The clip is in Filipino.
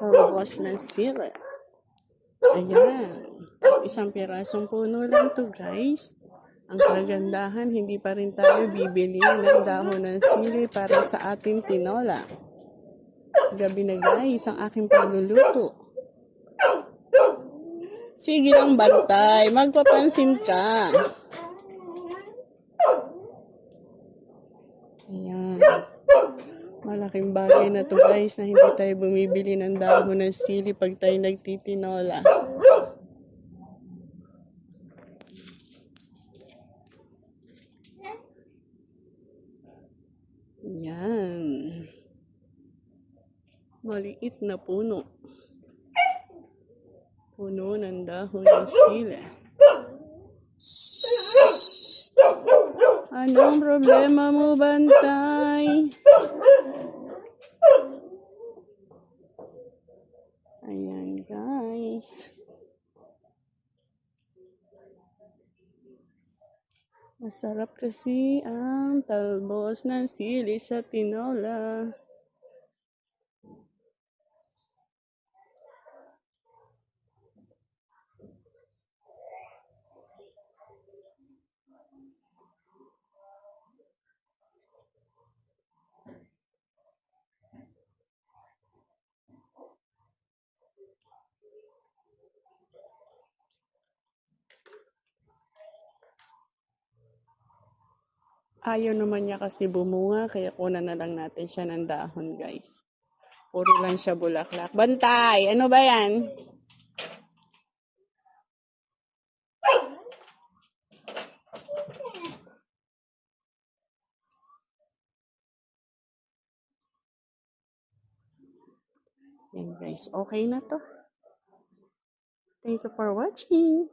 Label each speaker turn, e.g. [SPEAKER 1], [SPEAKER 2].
[SPEAKER 1] Talbos ng sili. Ayan. Isang pirasong puno lang to, guys. Ang kagandahan, hindi pa rin tayo bibili ng dahon ng sili para sa ating tinola. Gabi na, guys, ang aking pagluluto. Sige lang, bantay. Magpapansin ka. Ayan. Malaking bagay na to, guys, na hindi tayo bumibili ng dahon ng sili pag tayo nagtitinola. Ayan. Maliit na puno. Puno ng dahon ng sili. Anong problema mo, bantay? Ayan, guys. Masarap kasi ang talbos ng sili sa tinola. Ayaw naman niya kasi bumunga, kaya kunan na lang natin siya ng dahon, guys. Puro lang siya bulaklak. Bantay! Ano ba yan? Yan, guys. Okay na to. Thank you for watching.